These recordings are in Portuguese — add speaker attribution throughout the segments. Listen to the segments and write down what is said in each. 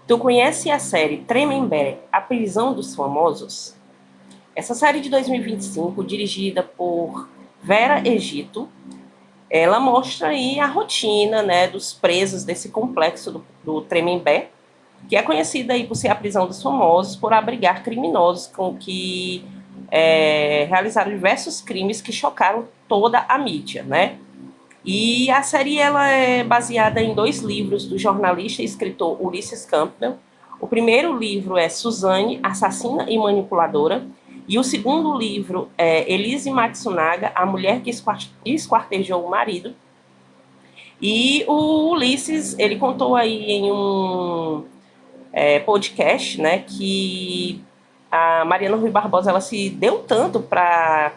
Speaker 1: Tu conhece a série Tremembé, A Prisão dos Famosos? Essa série de 2025, dirigida por Vera Egito, ela mostra aí a rotina, né, dos presos desse complexo do Tremembé, que é conhecida aí por ser a prisão dos famosos, por abrigar criminosos com que realizaram diversos crimes que chocaram toda a mídia, né? E a série ela é baseada em dois livros do jornalista e escritor Ulysses Campbell. O primeiro livro é Suzane, Assassina e Manipuladora, e o segundo livro é Elise Matsunaga, A Mulher que Esquartejou o Marido. E o Ulisses, ele contou aí em um podcast, né, que a Mariana Rui Barbosa ela se deu tanto para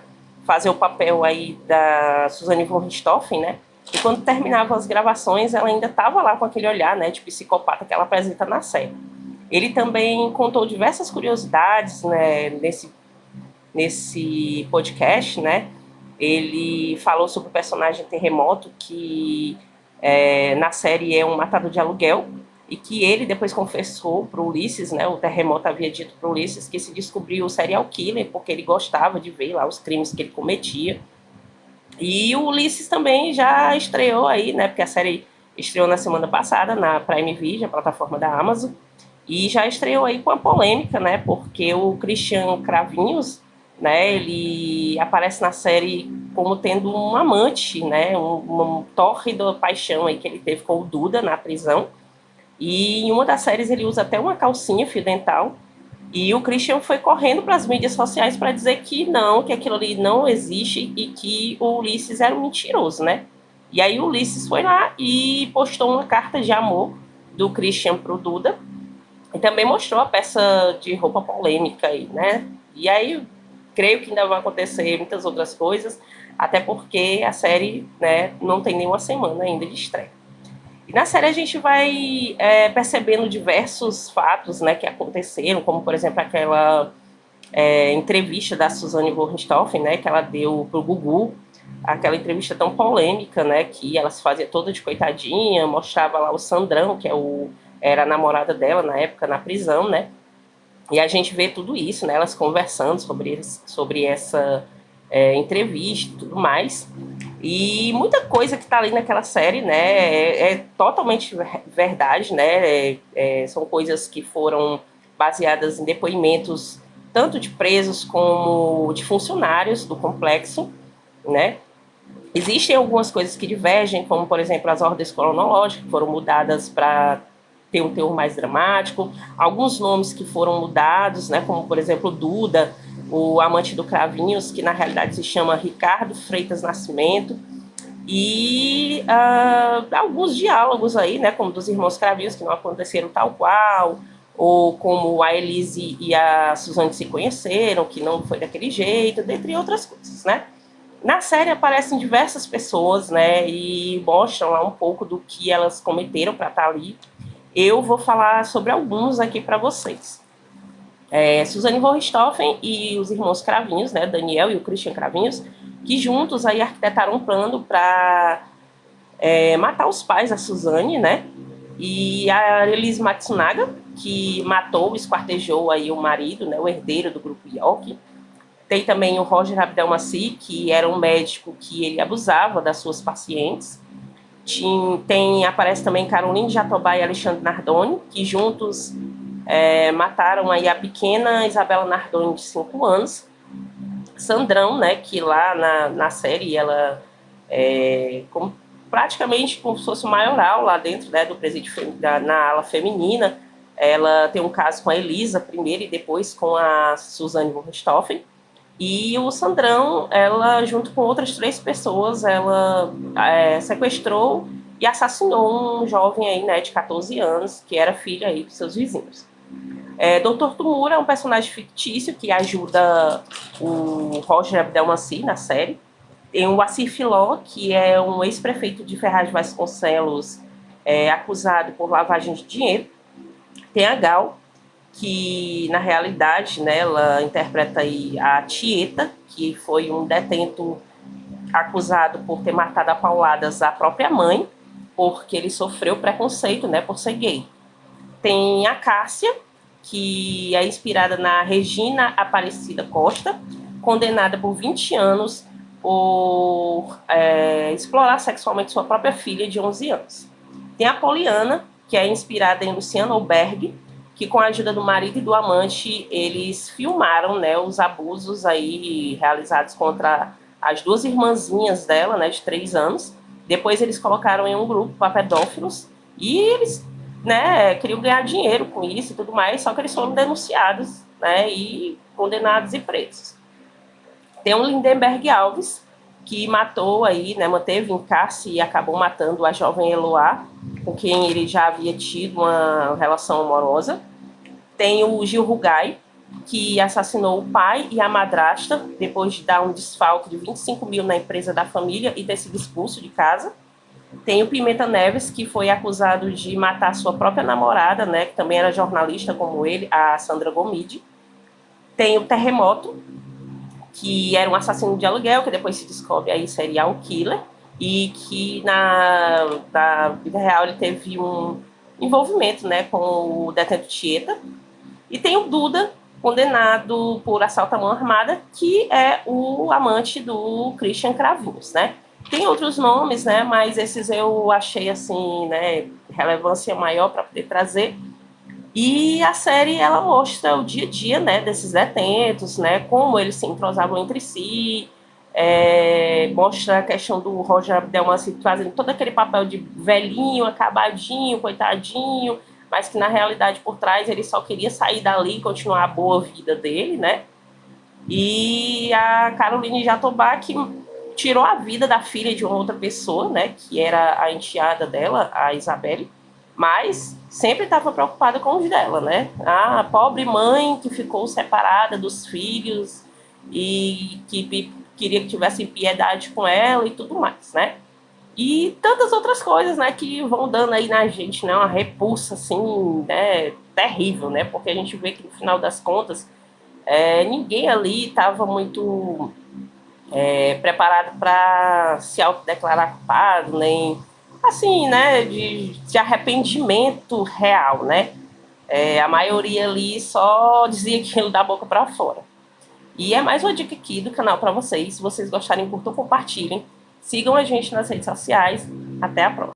Speaker 1: fazer o papel aí da Suzane von Richthofen, né? E quando terminavam as gravações, ela ainda estava lá com aquele olhar, né, de psicopata que ela apresenta na série. Ele também contou diversas curiosidades, né, nesse podcast, né? Ele falou sobre o personagem Terremoto, que na série é um matador de aluguel, e que ele depois confessou para o Ulisses, né? O Terremoto havia dito para o Ulisses que se descobriu o serial killer, porque ele gostava de ver lá os crimes que ele cometia. E o Ulisses também já estreou aí, né? Porque a série estreou na semana passada na Prime Video, a plataforma da Amazon, e já estreou aí com a polêmica, né? Porque o Christian Cravinhos, né? Ele aparece na série como tendo um amante, né? Uma tórrida paixão aí que ele teve com o Duda na prisão. E em uma das séries ele usa até uma calcinha fio dental. E o Christian foi correndo para as mídias sociais para dizer que não, que aquilo ali não existe e que o Ulisses era um mentiroso, né? E aí o Ulisses foi lá e postou uma carta de amor do Christian pro Duda e também mostrou a peça de roupa polêmica aí, né? E aí creio que ainda vão acontecer muitas outras coisas, até porque a série, né, não tem nenhuma semana ainda de estreia. E na série a gente vai percebendo diversos fatos, né, que aconteceram, como por exemplo aquela entrevista da Suzane von Richthofen, né, que ela deu pro Gugu, aquela entrevista tão polêmica, né, que ela se fazia toda de coitadinha, mostrava lá o Sandrão, que era a namorada dela na época na prisão, né, e a gente vê tudo isso, né, elas conversando sobre essa entrevista e tudo mais. E muita coisa que está ali naquela série, né, é totalmente verdade, né, são coisas que foram baseadas em depoimentos tanto de presos como de funcionários do complexo, né. Existem algumas coisas que divergem, como, por exemplo, as ordens cronológicas, que foram mudadas para ter um teor mais dramático. Alguns nomes que foram mudados, né, como, por exemplo, Duda, o amante do Cravinhos, que na realidade se chama Ricardo Freitas Nascimento. E alguns diálogos aí, né, como dos irmãos Cravinhos, que não aconteceram tal qual, ou como a Elise e a Suzane se conheceram, que não foi daquele jeito, dentre outras coisas, né? Na série aparecem diversas pessoas, né, e mostram lá um pouco do que elas cometeram para estar ali. Eu vou falar sobre alguns aqui para vocês. Suzane von Richthofen e os irmãos Cravinhos, né, Daniel e o Christian Cravinhos, que juntos aí arquitetaram um plano para matar os pais da Suzane, né, e a Elise Matsunaga, que matou, esquartejou aí o marido, né, o herdeiro do grupo York. Tem também o Roger Abdelmaci, que era um médico que ele abusava das suas pacientes. Aparece também Caroline Jatobá e Alexandre Nardoni, que juntos mataram aí a pequena Isabela Nardoni, de 5 anos. Sandrão, né, que lá na série ela praticamente como se fosse o maioral lá dentro, né, do presídio na ala feminina. Ela tem um caso com a Elisa primeiro e depois com a Suzane von Richthofen. E o Sandrão, ela, junto com outras 3 pessoas, ela sequestrou e assassinou um jovem aí, né, de 14 anos, que era filho aí dos seus vizinhos. Dr. Tumura é um personagem fictício que ajuda o Roger Abdelmaci na série. Tem o Assir Filó, que é um ex-prefeito de Ferraz de Vasconcelos, acusado por lavagem de dinheiro. Tem a Gal, que na realidade, né, ela interpreta aí a Tieta, que foi um detento acusado por ter matado a pauladas a própria mãe, porque ele sofreu preconceito, né, por ser gay. Tem a Cássia, que é inspirada na Regina Aparecida Costa, condenada por 20 anos por explorar sexualmente sua própria filha de 11 anos. Tem a Poliana, que é inspirada em Luciana Alberg, que com a ajuda do marido e do amante, eles filmaram, né, os abusos aí realizados contra as duas irmãzinhas dela, né, de 3 anos. Depois eles colocaram em um grupo para pedófilos e eles, né, queriam ganhar dinheiro com isso e tudo mais, só que eles foram denunciados, né, e condenados e presos. Tem o Lindenberg Alves, que matou aí, né, manteve em cárcere e acabou matando a jovem Eloá, com quem ele já havia tido uma relação amorosa. Tem o Gil Rugai, que assassinou o pai e a madrasta depois de dar um desfalque de 25 mil na empresa da família e ter sido expulso de casa. Tem o Pimenta Neves, que foi acusado de matar sua própria namorada, né, que também era jornalista como ele, a Sandra Gomide. Tem o Terremoto, que era um assassino de aluguel, que depois se descobre aí serial killer, e que na vida real ele teve um envolvimento, né, com o detento Tieta. E tem o Duda, condenado por assalto à mão armada, que é o amante do Christian Cravinhos, né? Tem outros nomes, né, mas esses eu achei, assim, né, relevância maior para poder trazer. E a série, ela mostra o dia a dia, né, desses detentos, né, como eles se entrosavam entre si, mostra a questão do Roger Abdelmaci fazendo todo aquele papel de velhinho, acabadinho, coitadinho, mas que na realidade por trás ele só queria sair dali e continuar a boa vida dele, né? E a Caroline Jatobá, que tirou a vida da filha de uma outra pessoa, né, que era a enteada dela, a Isabelle, mas sempre estava preocupada com os dela, né? A pobre mãe que ficou separada dos filhos e que queria que tivessem piedade com ela e tudo mais, né? E tantas outras coisas, né, que vão dando aí na gente, né, uma repulsa, assim, né, terrível, né? Porque a gente vê que no final das contas ninguém ali estava muito preparado para se autodeclarar culpado, nem assim, né, de arrependimento real, né? A maioria ali só dizia aquilo da boca para fora. E é mais uma dica aqui do canal para vocês. Se vocês gostarem, curtam, compartilhem. Sigam a gente nas redes sociais. Até a próxima.